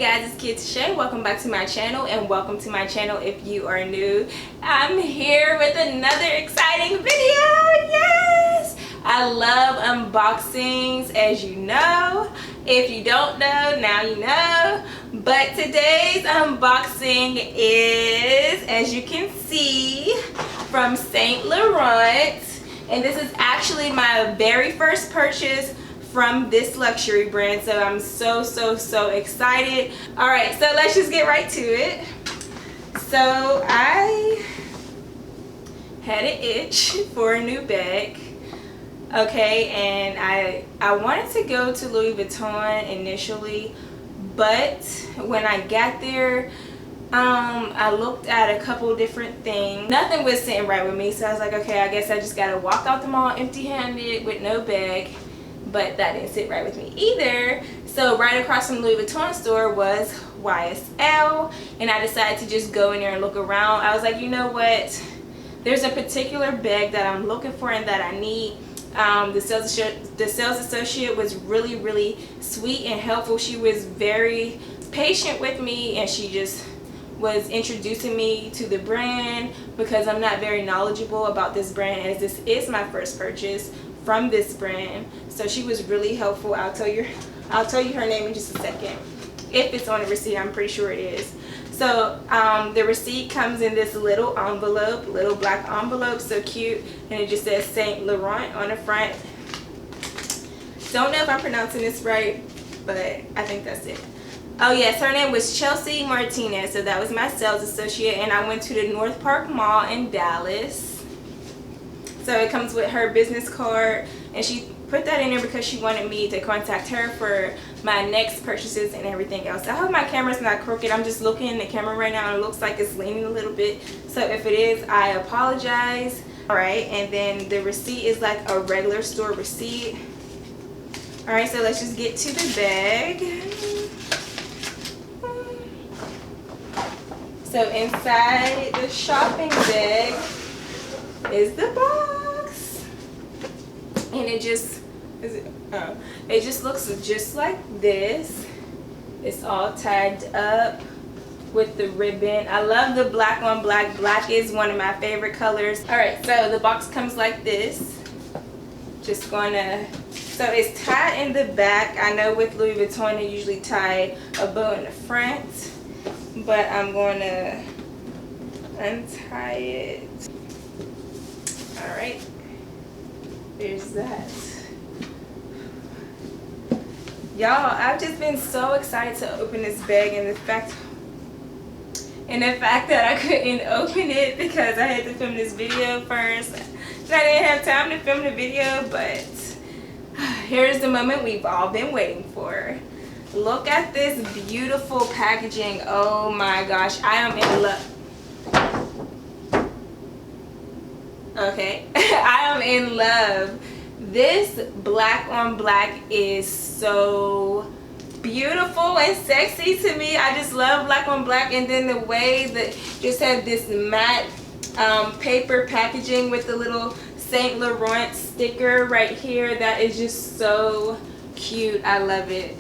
guys, it's KiaTache. Welcome back to my channel, and welcome to my channel if you are new. I'm here with another exciting video. Yes! I love unboxings, as you know. If you don't know, now you know. But today's unboxing is, as you can see, from Saint Laurent. And this is actually my very first purchase from this luxury brand, so I'm so excited. All right, so let's just get right to it. So I had an itch for a new bag, okay, and I wanted to go to Louis Vuitton initially, but when I got there, I looked at a couple different things. Nothing was sitting right with me, so I was like, okay, I guess I just gotta walk out the mall empty-handed with no bag. But that didn't sit right with me either. So right across from the Louis Vuitton store was YSL, and I decided to just go in there and look around. I was like, you know what, there's a particular bag that I'm looking for and that I need. The sales associate was really sweet and helpful. She was very patient with me, and she just was introducing me to the brand because I'm not very knowledgeable about this brand, as this is my first purchase from this brand. So she was really helpful. I'll tell you her name in just a second. If it's on the receipt, I'm pretty sure it is. So the receipt comes in this little envelope, little black envelope, so cute, and it just says Saint Laurent on the front. Don't know if I'm pronouncing this right, but I think that's it. Oh yes, her name was Chelsea Martinez, so that was my sales associate, and I went to the North Park Mall in Dallas. So it comes with her business card, and she put that in there because she wanted me to contact her for my next purchases and everything else. I hope my camera's not crooked. I'm just looking in the camera right now and it looks like it's leaning a little bit. So if it is, I apologize. Alright, and then the receipt is like a regular store receipt. Alright, so let's just get to the bag. So inside the shopping bag is the box, and it just looks just like this. It's all tied up with the ribbon. I love the black on black. Black is one of my favorite colors. All right, so the box comes like this. So it's tied in the back. I know with Louis Vuitton they usually tie a bow in the front, but I'm going to untie it. Alright, there's that. Y'all, I've just been so excited to open this bag, and the fact that I couldn't open it because I had to film this video first. I didn't have time to film the video, but here's the moment we've all been waiting for. Look at this beautiful packaging. Oh my gosh, I am in love. Okay, I am in love. This black on black is so beautiful and sexy to me. I just love black on black, and then the way that just have this matte paper packaging with the little Saint Laurent sticker right here. That is just so cute. I love it.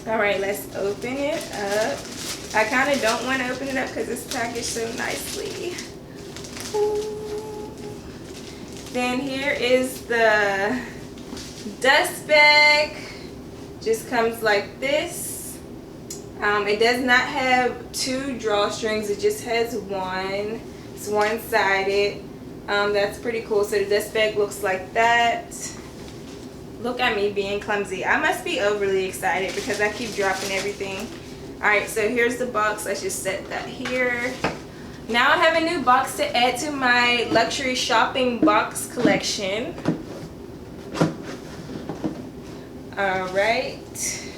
All right, let's open it up. I kind of don't want to open it up because it's packaged so nicely. Ooh. Then here is the dust bag. Just comes like this. It does not have two drawstrings. It just has one. It's one-sided. That's pretty cool. So the dust bag looks like that. Look at me being clumsy. I must be overly excited because I keep dropping everything. Alright, so here's the box. Let's just set that here. Now I have a new box to add to my luxury shopping box collection. Alright.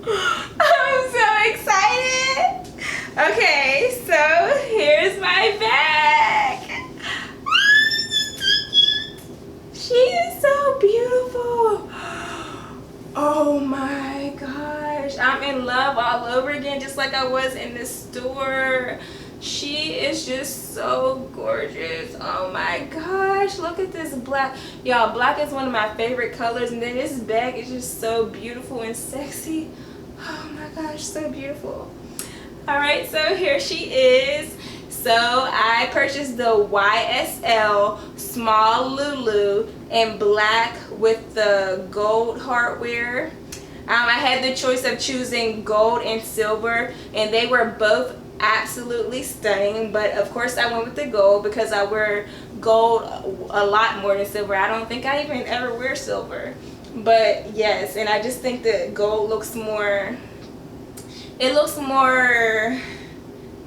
I'm so excited. Okay, so here's my bag. She is so beautiful. Oh my gosh, I'm in love all over again, just like I was in the store. She is just so gorgeous. Oh my gosh, look at this black. Y'all, black is one of my favorite colors, and then this bag is just so beautiful and sexy. Oh my gosh, so beautiful. All right, so here she is. So I purchased the YSL small Lulu in black with the gold hardware. I had the choice of choosing gold and silver, and they were both absolutely stunning, but of course I went with the gold because I wear gold a lot more than silver. I don't think I even ever wear silver, but yes, and I just think that gold looks more, it looks more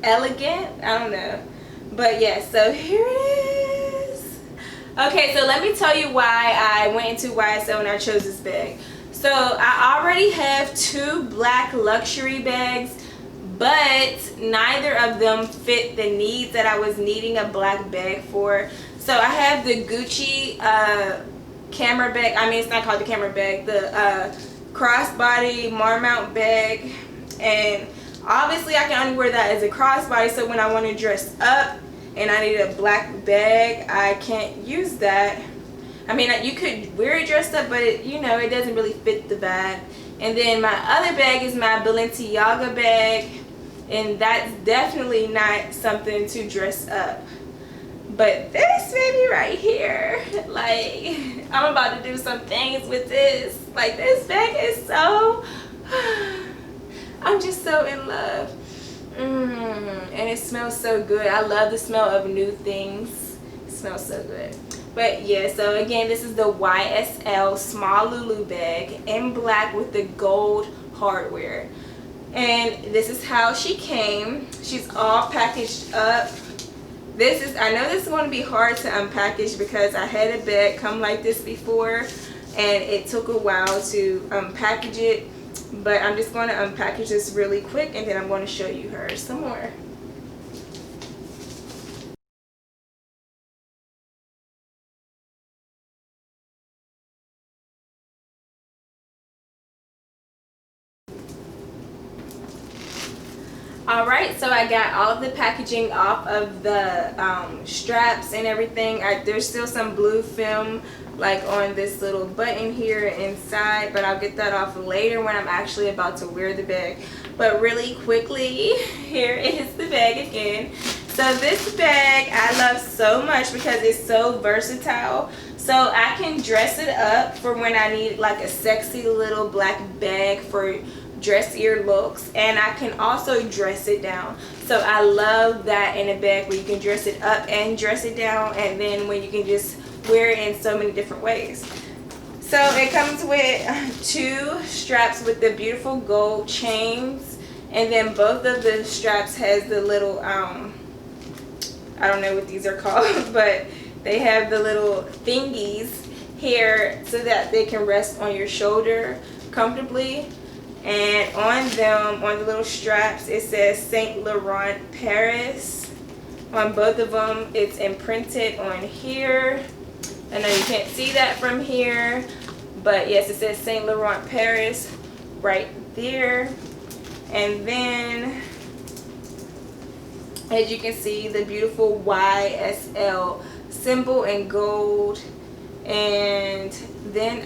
elegant. I don't know, but yes, so here it is. Okay, so let me tell you why I went into YSL and I chose this bag. So I already have 2 black luxury bags, but neither of them fit the needs that I was needing a black bag for. So I have the Gucci camera bag. I mean, it's not called the camera bag, the crossbody Marmount bag, and obviously I can only wear that as a crossbody. So when I want to dress up and I need a black bag, I can't use that. I mean, you could wear it dressed up, but it, you know, it doesn't really fit the vibe. And then my other bag is my Balenciaga bag, and that's definitely not something to dress up. But this baby right here, like, I'm about to do some things with this. Like, this bag is so, I'm just so in love. And it smells so good. I love the smell of new things. It smells so good. But yeah, so again, this is the YSL small Lulu bag in black with the gold hardware. And this is how she came. She's all packaged up. This is, I know this is going to be hard to unpackage because I had a bag come like this before and it took a while to unpackage it. But I'm just going to unpackage this really quick and then I'm going to show you her some more. Alright, so I got all of the packaging off of the straps and everything. There's still some blue film like on this little button here inside, but I'll get that off later when I'm actually about to wear the bag. But really quickly, here is the bag again. So this bag I love so much because it's so versatile. So I can dress it up for when I need like a sexy little black bag for dressier looks, and I can also dress it down. So I love that in a bag where you can dress it up and dress it down, and then when you can just wear it in so many different ways. So it comes with 2 straps with the beautiful gold chains, and then both of the straps has the little I don't know what these are called, but they have the little thingies here so that they can rest on your shoulder comfortably. And on them, on the little straps, it says Saint Laurent Paris. On both of them, it's imprinted on here. I know you can't see that from here, but yes, it says Saint Laurent Paris right there. And then, as you can see, the beautiful YSL symbol in gold. And then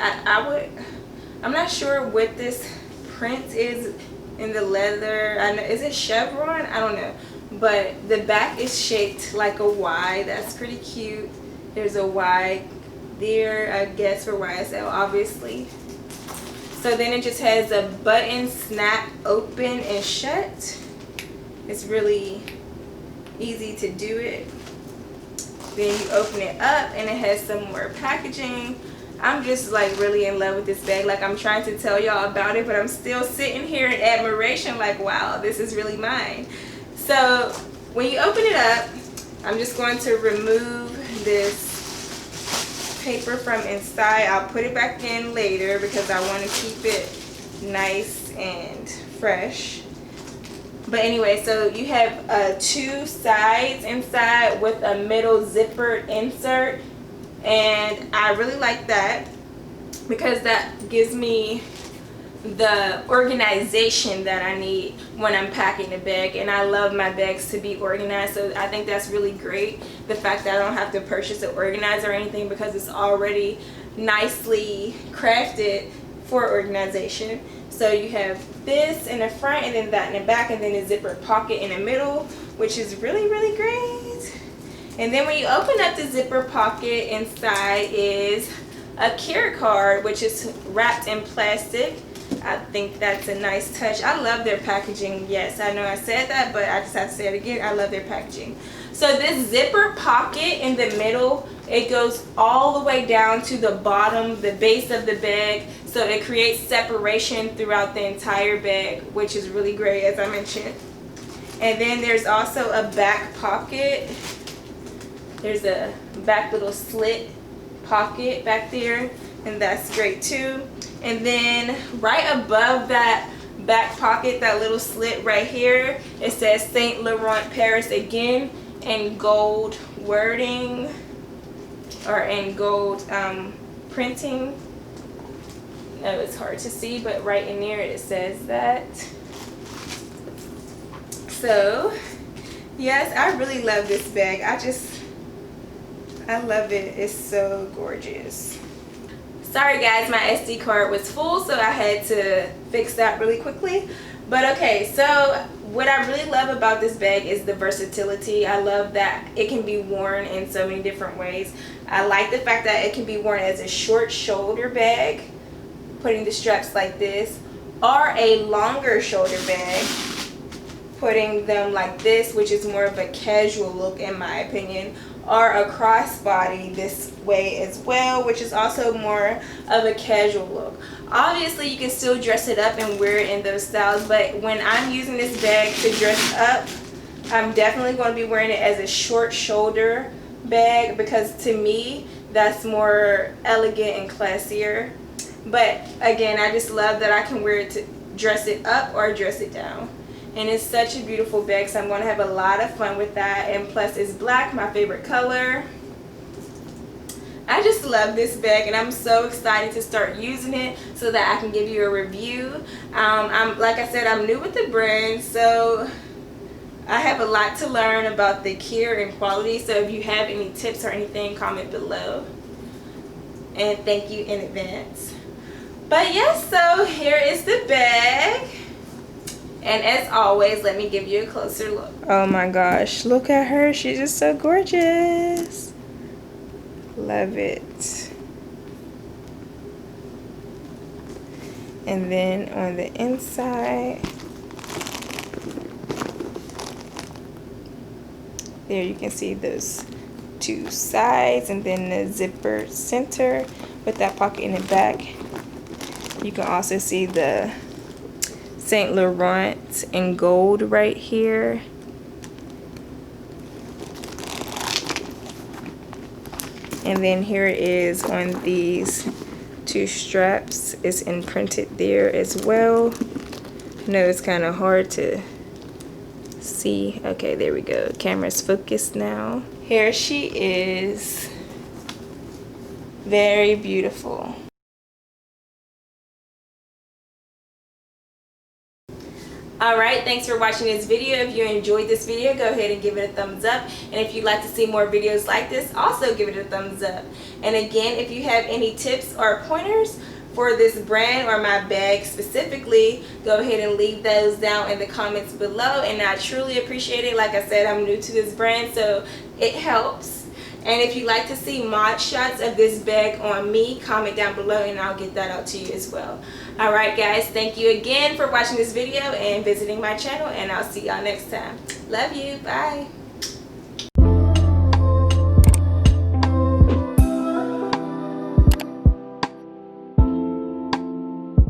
I'm not sure what this print is in the leather. I know, is it chevron? I don't know, but the back is shaped like a Y. That's pretty cute. There's a Y there, I guess, for YSL, obviously. So then it just has a button snap open and shut. It's really easy to do it. Then you open it up and it has some more packaging. I'm just like really in love with this bag. Like, I'm trying to tell y'all about it, but I'm still sitting here in admiration like, wow, this is really mine. So when you open it up, I'm just going to remove this paper from inside. I'll put it back in later because I want to keep it nice and fresh. But anyway, so you have 2 sides inside with a middle zippered insert. And I really like that because that gives me the organization that I need when I'm packing a bag. And I love my bags to be organized, so I think that's really great, the fact that I don't have to purchase an organizer or anything because it's already nicely crafted for organization. So you have this in the front and then that in the back, and then a zipper pocket in the middle, which is really, really great. And then when you open up the zipper pocket, inside is a care card, which is wrapped in plastic. I think that's a nice touch. I love their packaging. Yes, I know I said that, but I just have to say it again. I love their packaging. So this zipper pocket in the middle, it goes all the way down to the bottom, the base of the bag. So it creates separation throughout the entire bag, which is really great, as I mentioned. And then there's also a back pocket. There's a back little slit pocket back there, and that's great too. And then right above that back pocket, that little slit right here, it says Saint Laurent Paris again in gold wording, or in gold printing. No, it's hard to see, but right in there it says that. So yes, I really love this bag. I love it. It's so gorgeous. Sorry guys, my SD card was full, so I had to fix that really quickly. But okay, so what I really love about this bag is the versatility. I love that it can be worn in so many different ways. I like the fact that it can be worn as a short shoulder bag, putting the straps like this, or a longer shoulder bag, putting them like this, which is more of a casual look in my opinion, or a crossbody this way as well, which is also more of a casual look. Obviously you can still dress it up and wear it in those styles, but when I'm using this bag to dress up, I'm definitely going to be wearing it as a short shoulder bag, because to me that's more elegant and classier. But again, I just love that I can wear it to dress it up or dress it down. And it's such a beautiful bag, so I'm going to have a lot of fun with that. And plus it's black, my favorite color. I just love this bag, and I'm so excited to start using it so that I can give you a review. Like I said, I'm new with the brand, so I have a lot to learn about the care and quality. So if you have any tips or anything, comment below. And thank you in advance. But yes, so here is the bag. And as always, let me give you a closer look. Oh my gosh, look at her. She's just so gorgeous. Love it. And then on the inside, there you can see those two sides, and then the zipper center with that pocket in the back. You can also see the Saint Laurent in gold right here. And then here it is on these two straps. It's imprinted there as well. I know it's kind of hard to see. Okay, there we go. Camera's focused now. Here she is. Very beautiful. Alright, thanks for watching this video. If you enjoyed this video, go ahead and give it a thumbs up. And if you'd like to see more videos like this, also give it a thumbs up. And again, if you have any tips or pointers for this brand or my bag specifically, go ahead and leave those down in the comments below. And I truly appreciate it. Like I said, I'm new to this brand, so it helps. And if you'd like to see mod shots of this bag on me, comment down below and I'll get that out to you as well. Alright guys, thank you again for watching this video and visiting my channel, and I'll see y'all next time. Love you. Bye.